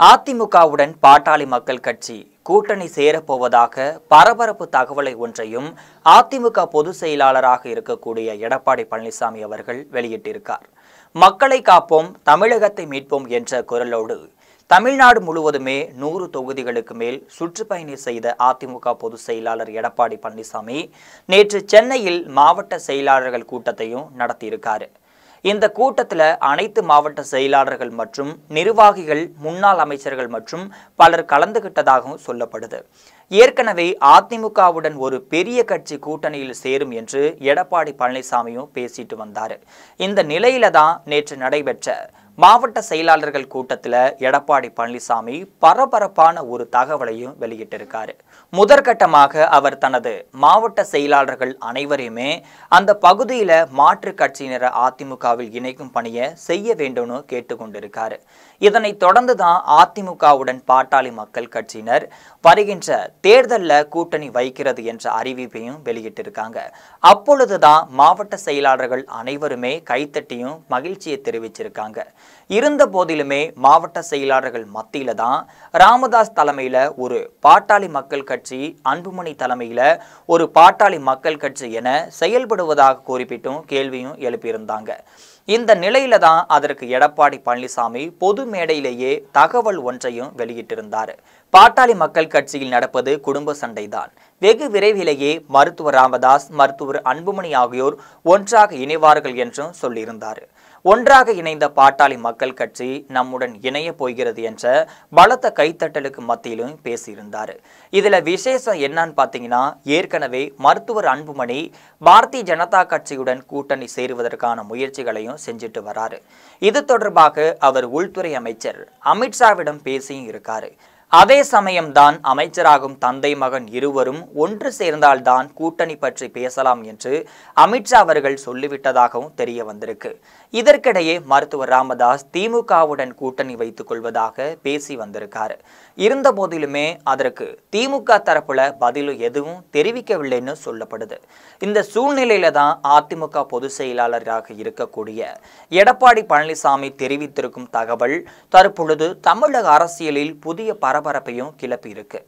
அதிமுகவுடன் பாட்டாளி மக்கள் கட்சி கூட்டணி சேரப்போவதாக பரபரப்பு தகவலை ஒன்றையும் அதிமுக பொதுச் செயலாளராக இருக்கக்கூடிய எடப்பாடி பழனிசாமி அவர்கள் வெளியிட்டிருக்கார். மக்களை காப்போம், தமிழகத்தை மீட்போம் என்ற குரலோடு தமிழ்நாடு முழுவதுமே 100 தொகுதிகளுக்கு மேல் சுற்றுப்பயணம் செய்த அதிமுக பொதுச் செயலாளர் எடப்பாடி பழனிசாமி நேற்று சென்னையில் மாவட்ட செயலாளர்கள் கூட்டத்தையும் நடத்தியிருக்காரு. இந்த கூட்டத்தில் அனைத்து மாவட்ட செயலாளர்கள் மற்றும் நிர்வாகிகள், முன்னாள் அமைச்சர்கள் மற்றும் பலர் கலந்துகிட்டதாகவும் சொல்லப்படுது. ஏற்கனவே அதிமுகவுடன் ஒரு பெரிய கட்சி கூட்டணியில் சேரும் என்று எடப்பாடி பழனிசாமியும் பேசிட்டு வந்தார். இந்த நிலையில தான் நேற்று நடைபெற்ற மாவட்ட செயலாளர்கள் கூட்டத்தில் எடப்பாடி பழனிசாமி பரபரப்பான ஒரு தகவலையும் வெளியிட்டிருக்காரு. முதற்கட்டமாக அவர் தனது மாவட்ட செயலாளர்கள் அனைவரையுமே அந்த பகுதியில் மாற்று கட்சியினரை அதிமுகவில் இணைக்கும் பணியை செய்ய வேண்டும்னு கேட்டுக்கொண்டிருக்காரு. இதனைத் தொடர்ந்து தான் அதிமுகவுடன் பாட்டாளி மக்கள் கட்சியினர் வருகின்ற தேர்தலில் கூட்டணி வைக்கிறது என்ற அறிவிப்பையும் வெளியிட்டிருக்காங்க. அப்பொழுதுதான் மாவட்ட செயலாளர்கள் அனைவருமே கைத்தட்டியும் மகிழ்ச்சியை தெரிவிச்சிருக்காங்க. இருந்த போதிலுமே மாவட்ட செயலாளர்கள் மத்தியில தான் ராமதாஸ் தலைமையில ஒரு பாட்டாளி மக்கள் கட்சி, அன்புமணி தலைமையில ஒரு பாட்டாளி மக்கள் கட்சி என செயல்படுவதாக குறிப்பிட்டும் கேள்வியும் எழுப்பியிருந்தாங்க. இந்த நிலையில தான் அதற்கு எடப்பாடி பழனிசாமி பொது மேடையிலேயே தகவல் ஒன்றையும் வெளியிட்டிருந்தார். பாட்டாளி மக்கள் கட்சியில் நடப்பது குடும்ப சண்டைதான். வெகு விரைவிலேயே மருத்துவர் ராமதாஸ், மருத்துவர் அன்புமணி ஆகியோர் ஒன்றாக இணைவார்கள் என்றும் சொல்லியிருந்தார். ஒன்றாக இணைந்த பாட்டாளி மக்கள் கட்சி நம்முடன் இணைய போகிறது என்ற பலத்த கைத்தட்டலுக்கு மத்தியிலும் பேசியிருந்தார். இதுல விசேஷம் என்னன்னு பார்த்தீங்கன்னா, ஏற்கனவே மருத்துவர் அன்புமணி பாரதிய ஜனதா கட்சியுடன் கூட்டணி சேருவதற்கான முயற்சிகளையும் செஞ்சுட்டு வராரு. இது தொடர்பாக அவர் உள்துறை அமைச்சர் அமித்ஷாவிடம் பேசியும் இருக்காரு. அதே சமயம்தான் அமைச்சராகும் தந்தை மகன் இருவரும் ஒன்று சேர்ந்தால்தான் கூட்டணி பற்றி பேசலாம் என்று அமித்ஷா அவர்கள் சொல்லிவிட்டதாகவும் தெரிய வந்திருக்கு. இதற்கிடையே மருத்துவர் ராமதாஸ் திமுகவுடன் கூட்டணி வைத்துக் கொள்வதாக பேசி வந்திருக்காரு. இருந்த போதிலுமே அதற்கு திமுக தரப்புல பதில் எதுவும் தெரிவிக்கவில்லைன்னு சொல்லப்படுது. இந்த சூழ்நிலையில தான் அதிமுக பொதுச் செயலாளராக இருக்கக்கூடிய எடப்பாடி பழனிசாமி தெரிவித்திருக்கும் தகவல் தற்பொழுது தமிழக அரசியலில் புதிய பரபரப்பையும் கிளப்பி இருக்கு.